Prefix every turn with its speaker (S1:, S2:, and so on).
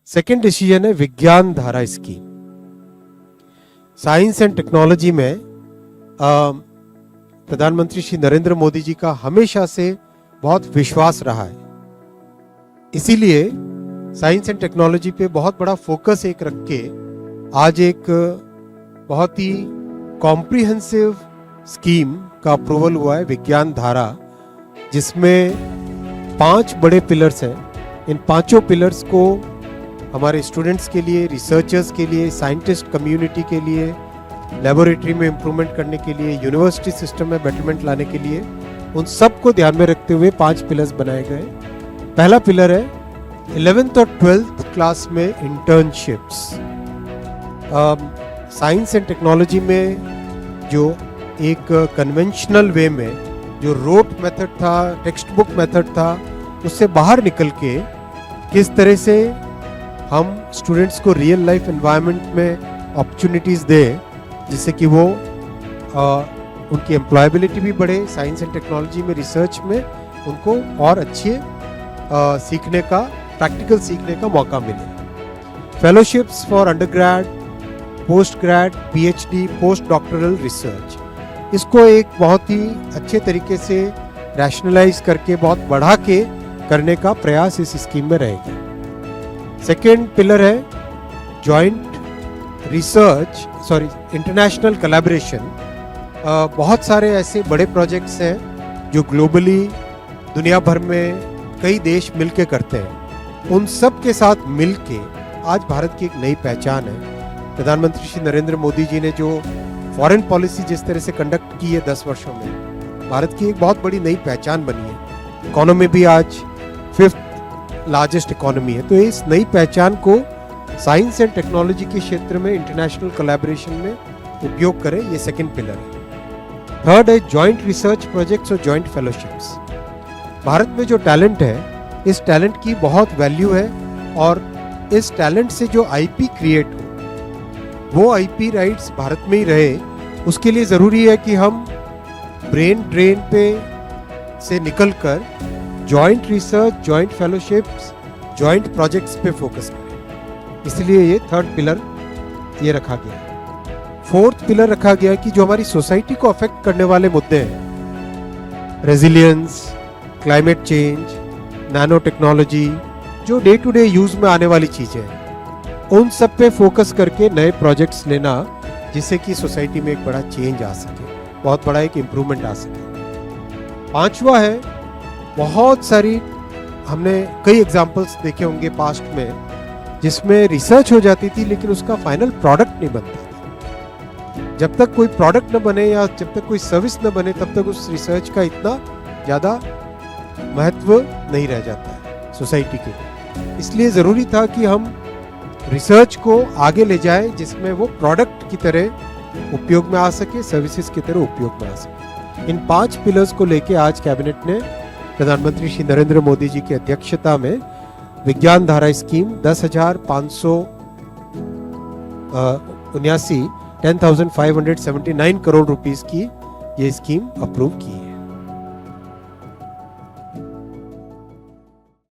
S1: Second decision है विज्ञान धारा स्कीम। साइंस एंड टेक्नोलॉजी में प्रधानमंत्री श्री नरेंद्र मोदी जी का हमेशा से बहुत विश्वास रहा है, इसीलिए साइंस एंड टेक्नोलॉजी पे बहुत बड़ा फोकस एक रख के आज एक बहुत ही कॉम्प्रिहेंसिव स्कीम का अप्रूवल हुआ है, विज्ञान धारा, जिसमें 5 बड़े पिलर्स हैं। इन 5 पिलर्स को हमारे स्टूडेंट्स के लिए, रिसर्चर्स के लिए, साइंटिस्ट कम्युनिटी के लिए, लेबोरेटरी में इम्प्रूवमेंट करने के लिए, यूनिवर्सिटी सिस्टम में बेटरमेंट लाने के लिए, उन सब को ध्यान में रखते हुए 5 पिलर्स बनाए गए। पहला पिलर है 11th और 12th क्लास में इंटर्नशिप्स। साइंस एंड टेक्नोलॉजी में जो एक कन्वेंशनल वे में जो रोट मेथड था, टेक्स्ट बुक मेथड था, उससे बाहर निकल के किस तरह से हम स्टूडेंट्स को रियल लाइफ एनवायरनमेंट में अपॉर्चुनिटीज़ दें, जिससे कि वो उनकी एम्प्लॉयबिलिटी भी बढ़े, साइंस एंड टेक्नोलॉजी में, रिसर्च में उनको और अच्छे सीखने का, प्रैक्टिकल सीखने का मौका मिले। Fellowships for undergrad, post grade, PhD, post doctoral research, इसको एक बहुत ही अच्छे तरीके से रैशनलाइज करके बहुत बढ़ा के करने का प्रयास इस स्कीम में रहेगा। सेकेंड पिलर है जॉइंट इंटरनेशनल कोलैबोरेशन। बहुत सारे ऐसे बड़े प्रोजेक्ट्स हैं जो ग्लोबली दुनिया भर में कई देश मिलके करते हैं। उन सब के साथ मिलके आज भारत की एक नई पहचान है। प्रधानमंत्री श्री नरेंद्र मोदी जी ने जो फॉरेन पॉलिसी जिस तरह से कंडक्ट की है 10 वर्षों में, भारत की एक बहुत बड़ी नई पहचान बनी है। इकोनॉमी भी आज 5th लार्जेस्ट इकोनॉमी है। तो इस नई पहचान को साइंस एंड टेक्नोलॉजी के क्षेत्र में इंटरनेशनल कोलैबोरेशन में उपयोग करें, ये सेकंड पिलर है। थर्ड है जॉइंट रिसर्च प्रोजेक्ट्स और जॉइंट फेलोशिप्स। भारत में जो टैलेंट है, इस टैलेंट की बहुत वैल्यू है, और इस टैलेंट से जो आईपी क्रिएट हो, वो आईपी राइट्स भारत में ही रहे। उसके लिए ज़रूरी है कि हम ब्रेन ड्रेन पे से निकल कर joint research, joint fellowships, joint projects पे फोकस करें। इसलिए ये थर्ड पिलर ये रखा गया। फोर्थ पिलर रखा गया कि जो हमारी सोसाइटी को अफेक्ट करने वाले मुद्दे हैं, resilience, climate change, nano technology, जो डे टू डे यूज में आने वाली चीजें हैं, उन सब पे फोकस करके नए प्रोजेक्ट्स लेना, जिससे कि सोसाइटी में एक बड़ा चेंज आ सके, बहुत बड़ा एक इम्प्रूवमेंट आ सके। 5वां है, बहुत सारी हमने कई एग्जाम्पल्स देखे होंगे पास्ट में, जिसमें रिसर्च हो जाती थी लेकिन उसका फाइनल प्रोडक्ट नहीं बनता था। जब तक कोई प्रोडक्ट न बने या जब तक कोई सर्विस न बने, तब तक उस रिसर्च का इतना ज़्यादा महत्व नहीं रह जाता है सोसाइटी के लिए। इसलिए ज़रूरी था कि हम रिसर्च को आगे ले जाएं, जिसमें वो प्रोडक्ट की तरह उपयोग में आ सके, सर्विसेज की तरह उपयोग में आ सके। इन 5 पिलर्स को लेके आज कैबिनेट ने प्रधानमंत्री श्री नरेंद्र मोदी जी की अध्यक्षता में विज्ञान धारा स्कीम 10,579 करोड़ रुपीस की ये स्कीम अप्रूव की।